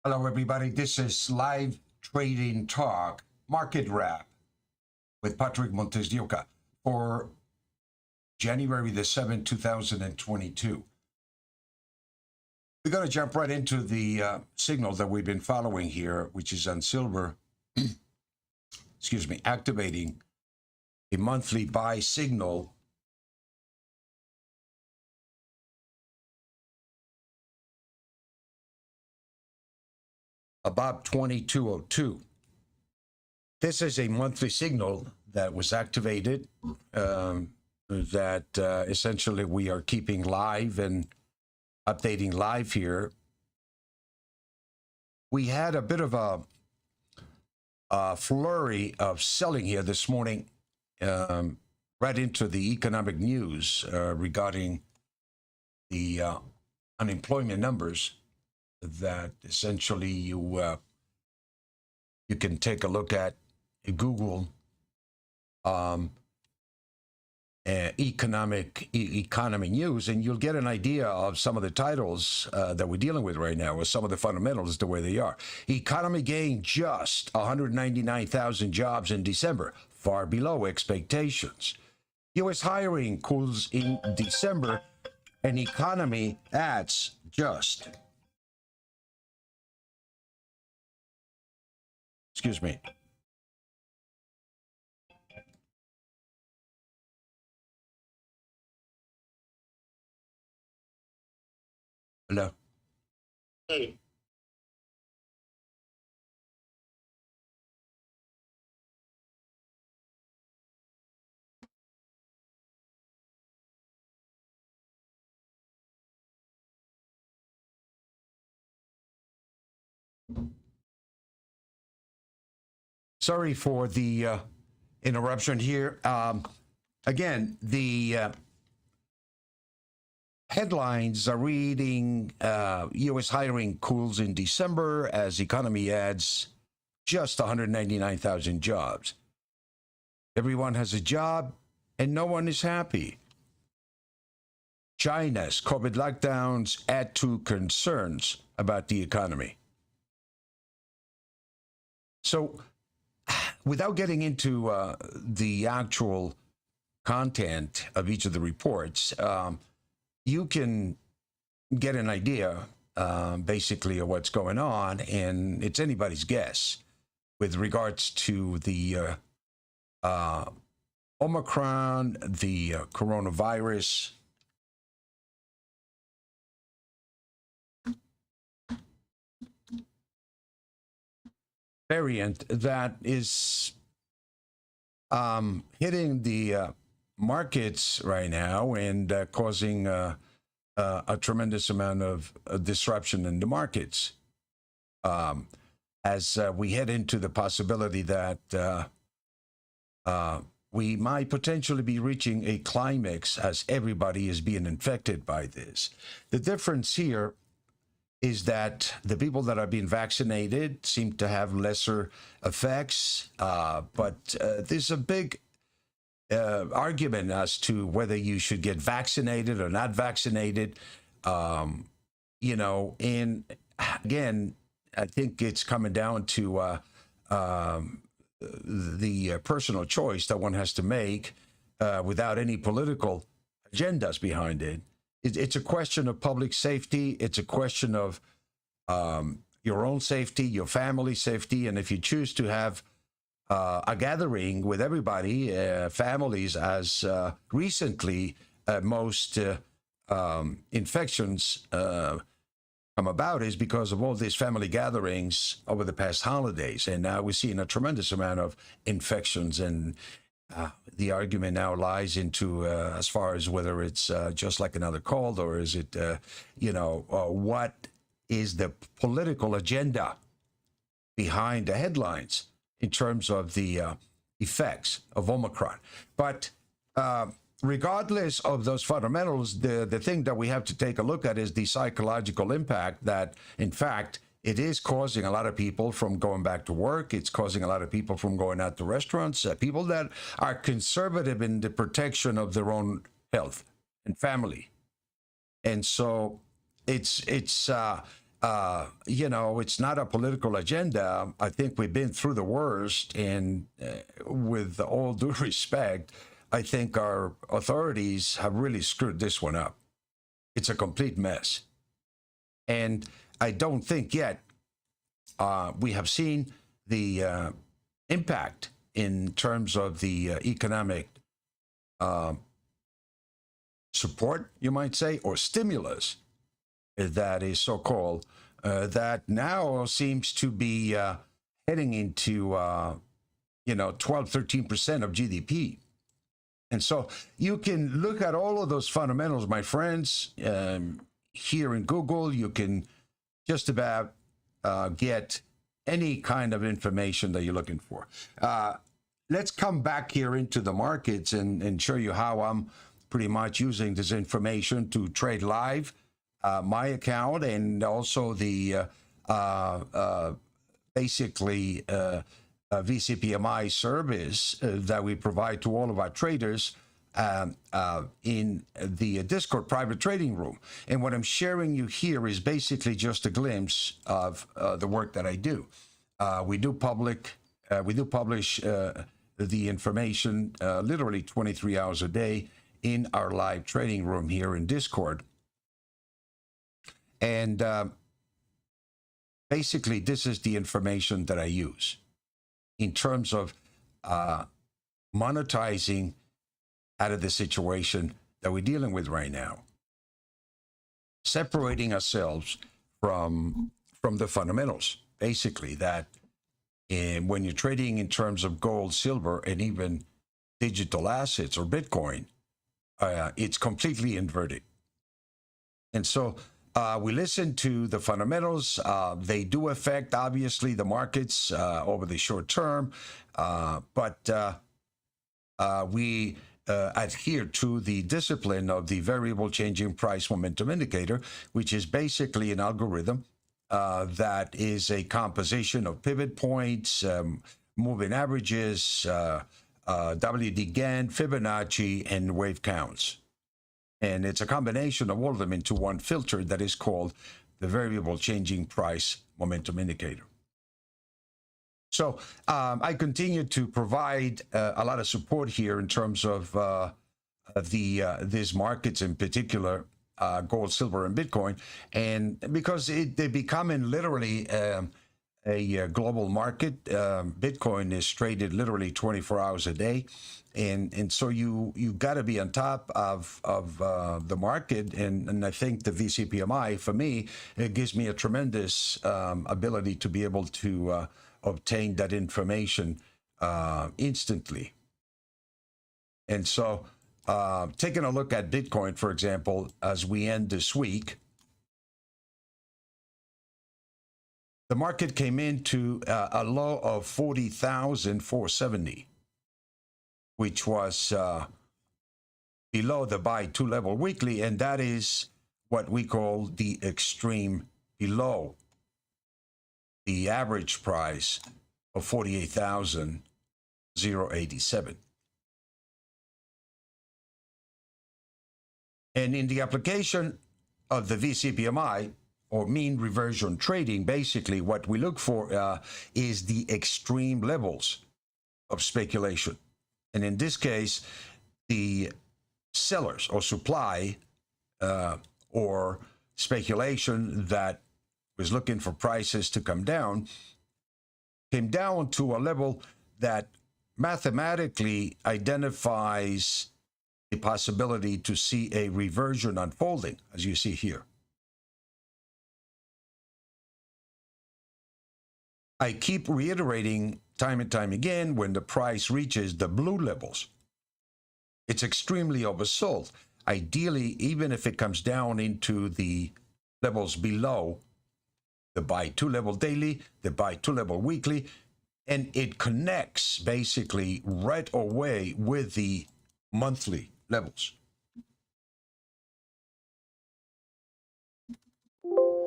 Hello, everybody. This is Live Trading Talk Market Wrap with Patrick MontesDeOca for January the 7th, 2022. We're going to jump right into the signal that we've been following here, which is on silver, activating a monthly buy signal above 2202. This is a monthly signal that was activated that essentially we are keeping live and updating live here. We had a bit of a flurry of selling here this morning, right into the economic news regarding the unemployment numbers that essentially you can take a look at Google economy news, and you'll get an idea of some of the titles that we're dealing with right now, or some of the fundamentals the way they are. Economy gained just 199,000 jobs in December, far below expectations. U.S. hiring cools in December, and economy adds just. Excuse me. Hello. Hey, Sorry for the interruption here. Again, the headlines are reading U.S. hiring cools in December as economy adds just 199,000 jobs. Everyone has a job and no one is happy. China's COVID lockdowns add to concerns about the economy. So, without getting into the actual content of each of the reports, you can get an idea, basically, of what's going on, and it's anybody's guess with regards to the Omicron, the coronavirus. Variant that is hitting the markets right now and causing a tremendous amount of disruption in the markets. As we head into the possibility that we might potentially be reaching a climax as everybody is being infected by this. The difference here is that the people that are being vaccinated seem to have lesser effects, but there's a big argument as to whether you should get vaccinated or not vaccinated. And again, I think it's coming down to the personal choice that one has to make without any political agendas behind it. It's a question of public safety. It's a question of your own safety, your family safety. And if you choose to have a gathering with everybody, families, as recently most infections come about is because of all these family gatherings over the past holidays. And now we're seeing a tremendous amount of infections, and the argument now lies into as far as whether it's just like another cold, or is it, what is the political agenda behind the headlines in terms of the effects of Omicron. But regardless of those fundamentals, the thing that we have to take a look at is the psychological impact that, in fact, it is causing a lot of people from going back to work. It's causing a lot of people from going out to restaurants, people that are conservative in the protection of their own health and family. And so it's it's not a political agenda. I think we've been through the worst, and with all due respect, I think our authorities have really screwed this one up. It's a complete mess. And I don't think yet we have seen the impact in terms of the economic support, you might say, or stimulus that is so called, that now seems to be heading into 12-13% of GDP. And so you can look at all of those fundamentals, my friends, here in Google. You can just about get any kind of information that you're looking for. Let's come back here into the markets and show you how I'm pretty much using this information to trade live my account, and also the basically VCPMI service that we provide to all of our traders in the Discord private trading room. And what I'm sharing you here is basically just a glimpse of the work that I do. We do publish the information literally 23 hours a day in our live trading room here in Discord. And basically, this is the information that I use in terms of monetizing out of the situation that we're dealing with right now. Separating ourselves from the fundamentals, basically, that when you're trading in terms of gold, silver, and even digital assets or Bitcoin, it's completely inverted. And so we listen to the fundamentals. They do affect, obviously, the markets over the short term, but we adhere to the discipline of the variable changing price momentum indicator, which is basically an algorithm that is a composition of pivot points, moving averages, WD Gann, Fibonacci, and wave counts. And it's a combination of all of them into one filter that is called the variable changing price momentum indicator. So I continue to provide a lot of support here in terms of these markets, in particular gold, silver, and Bitcoin, and because they're becoming literally a global market. Bitcoin is traded literally 24 hours a day, and so you got to be on top of the market, and I think the VCPMI, for me, it gives me a tremendous ability to be able to obtain that information instantly. And so taking a look at Bitcoin, for example, as we end this week, the market came into a low of 40,470, which was below the buy 2 level weekly, and that is what we call the extreme below the average price of 48,087. And in the application of the VCPMI, or mean reversion trading, basically what we look for is the extreme levels of speculation. And in this case, the sellers or supply or speculation that was looking for prices to come down came down to a level that mathematically identifies the possibility to see a reversion unfolding, as you see here. I keep reiterating time and time again, when the price reaches the blue levels, it's extremely oversold. Ideally, even if it comes down into the levels below the buy 2 level daily, the buy 2 level weekly, and it connects basically right away with the monthly levels.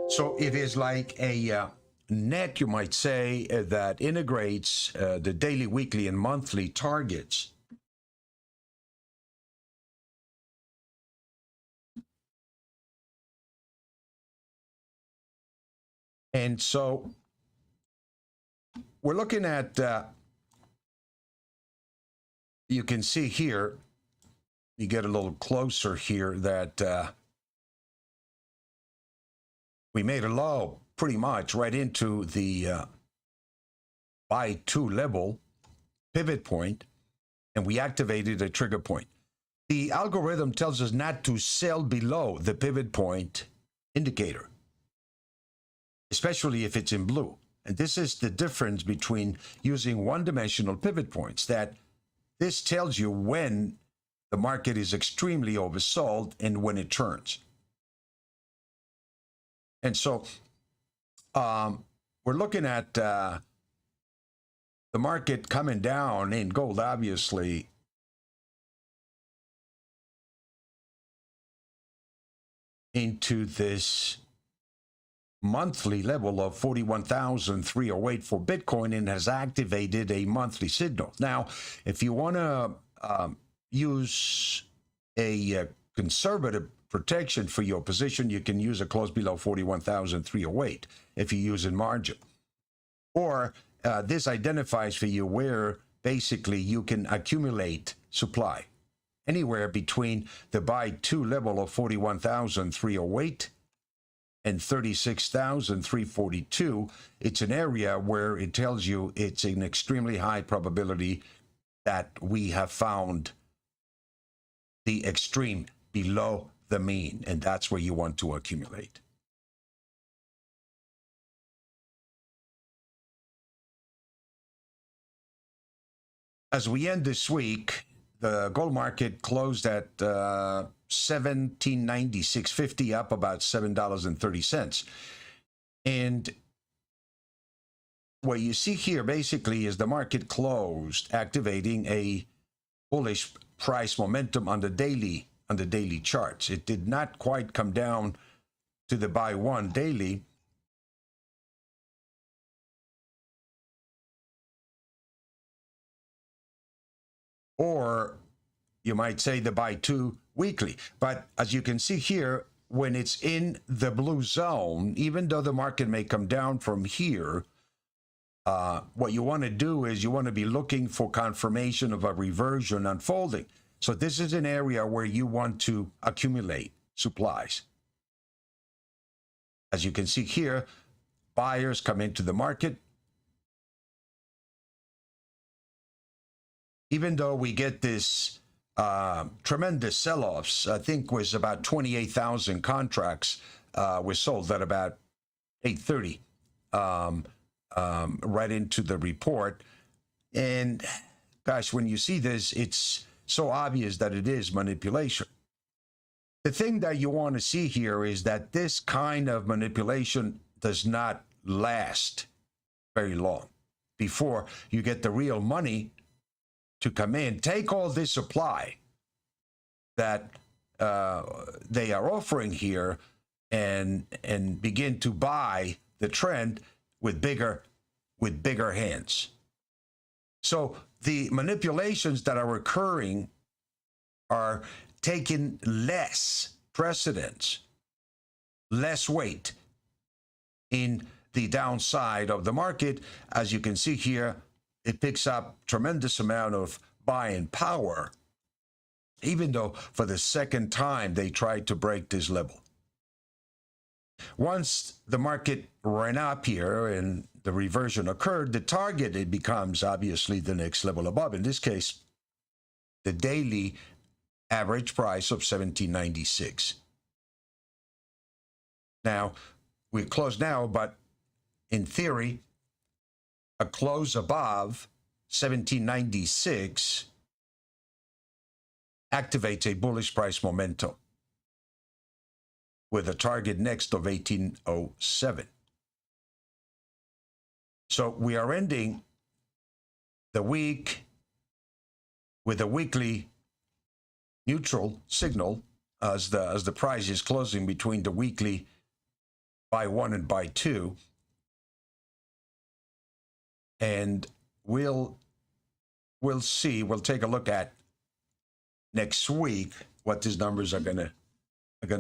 So it is like a net, you might say, that integrates the daily, weekly, and monthly targets. And so we're looking at, you can see here, you get a little closer here, that we made a low pretty much right into the buy 2 level pivot point, and we activated a trigger point. The algorithm tells us not to sell below the pivot point indicator, especially if it's in blue. And this is the difference between using one-dimensional pivot points, that this tells you when the market is extremely oversold and when it turns. And so we're looking at the market coming down in gold, obviously, into this monthly level of 41,308 for Bitcoin, and has activated a monthly signal. Now, if you want to use a conservative protection for your position, you can use a close below 41,308 if you use in margin. Or this identifies for you where basically you can accumulate supply. Anywhere between the buy 2 level of 41,308 and 36,342, it's an area where it tells you it's an extremely high probability that we have found the extreme below the mean, and that's where you want to accumulate. As we end this week, the gold market closed at $1796.50, up about $7.30. And what you see here basically is the market closed, activating a bullish price momentum on the daily charts. It did not quite come down to the buy 1 daily. Or you might say the buy 2 weekly. But as you can see here, when it's in the blue zone, even though the market may come down from here, what you want to do is you want to be looking for confirmation of a reversion unfolding. So this is an area where you want to accumulate supplies. As you can see here, buyers come into the market. Even though we get this tremendous sell-offs, I think was about 28,000 contracts were sold at about 8:30 right into the report. And gosh, when you see this, it's so obvious that it is manipulation. The thing that you want to see here is that this kind of manipulation does not last very long before you get the real money to come in, take all this supply that they are offering here, and begin to buy the trend with bigger hands. So the manipulations that are occurring are taking less precedence, less weight in the downside of the market. As you can see here, it picks up tremendous amount of buying power, even though for the second time they tried to break this level. Once the market ran up here and the reversion occurred, the target, it becomes obviously the next level above. In this case, the daily average price of $17.96. Now, we're closed now, but in theory, a close above 1796 activates a bullish price momentum with a target next of 1807. So we are ending the week with a weekly neutral signal as the price is closing between the weekly buy 1 and buy 2. And we'll see. We'll take a look at next week what these numbers are gonna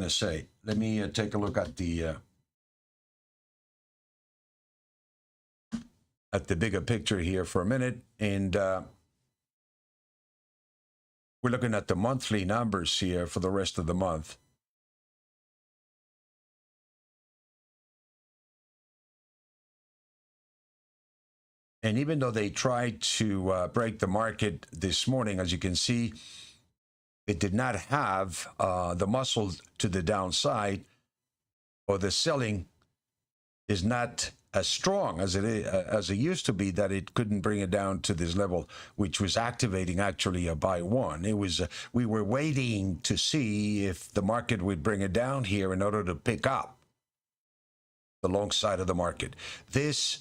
say. Let me take a look at the at the bigger picture here for a minute, and we're looking at the monthly numbers here for the rest of the month. And even though they tried to break the market this morning, as you can see, it did not have the muscle to the downside, or the selling is not as strong as it used to be, that it couldn't bring it down to this level, which was activating actually a buy one. It was we were waiting to see if the market would bring it down here in order to pick up the long side of the market. This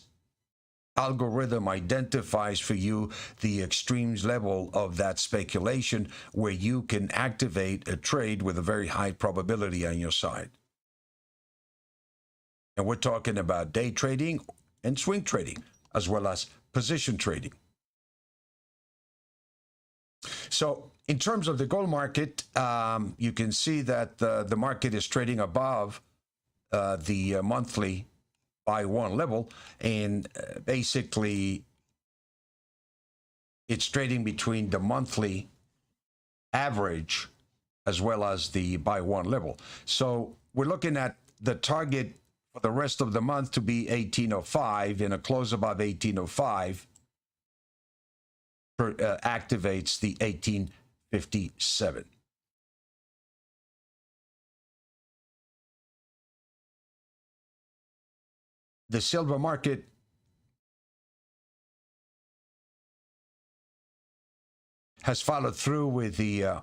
algorithm identifies for you the extremes level of that speculation, where you can activate a trade with a very high probability on your side. And we're talking about day trading and swing trading, as well as position trading. So in terms of the gold market, you can see that the market is trading above the monthly buy one level, and basically it's trading between the monthly average as well as the buy one level. So we're looking at the target for the rest of the month to be 1805, and a close above 1805 activates the 1857. The silver market has followed through with the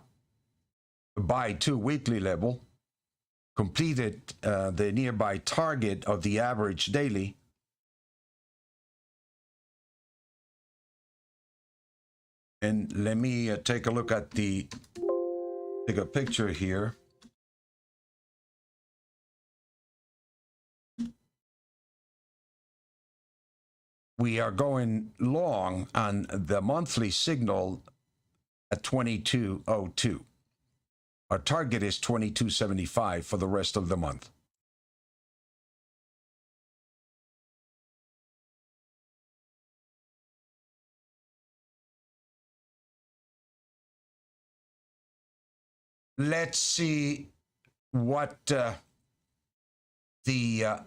buy two weekly level, completed the nearby target of the average daily, and let me take a look at the bigger picture here. We are going long on the monthly signal at 2202. Our target is 2275 for the rest of the month. Let's see what the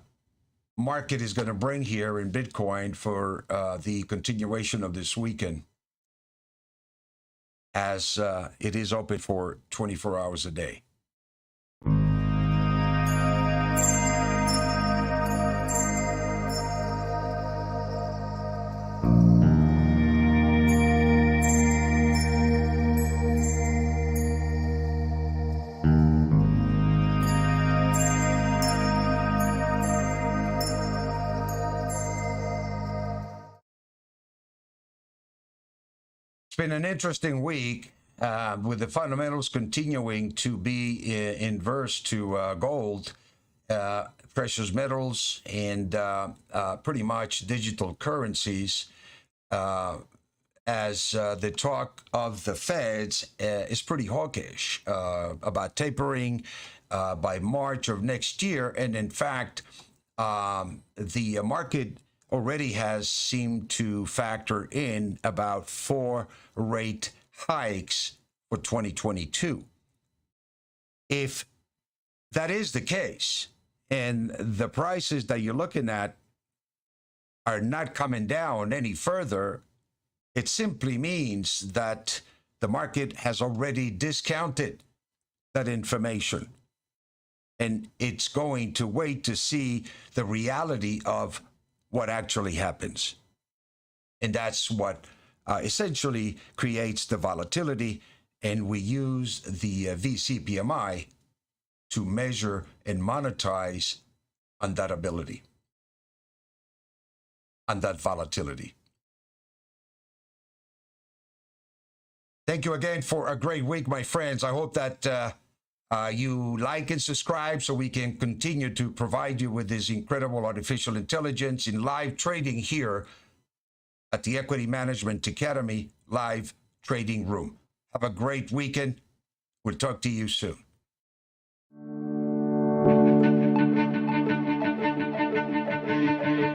market is going to bring here in Bitcoin for the continuation of this weekend, as it is open for 24 hours a day. It's been an interesting week with the fundamentals continuing to be inverse to gold, precious metals, and pretty much digital currencies, as the talk of the Feds is pretty hawkish about tapering by March of next year. And in fact, the market already has seemed to factor in about 4 rate hikes for 2022. If that is the case, and the prices that you're looking at are not coming down any further, it simply means that the market has already discounted that information, and it's going to wait to see the reality of what actually happens. And that's what essentially creates the volatility, and we use the VCPMI to measure and monetize on that ability, on that volatility. Thank you again for a great week, my friends. I hope that you like and subscribe so we can continue to provide you with this incredible artificial intelligence in live trading here at the Equity Management Academy live trading room. Have a great weekend. We'll talk to you soon.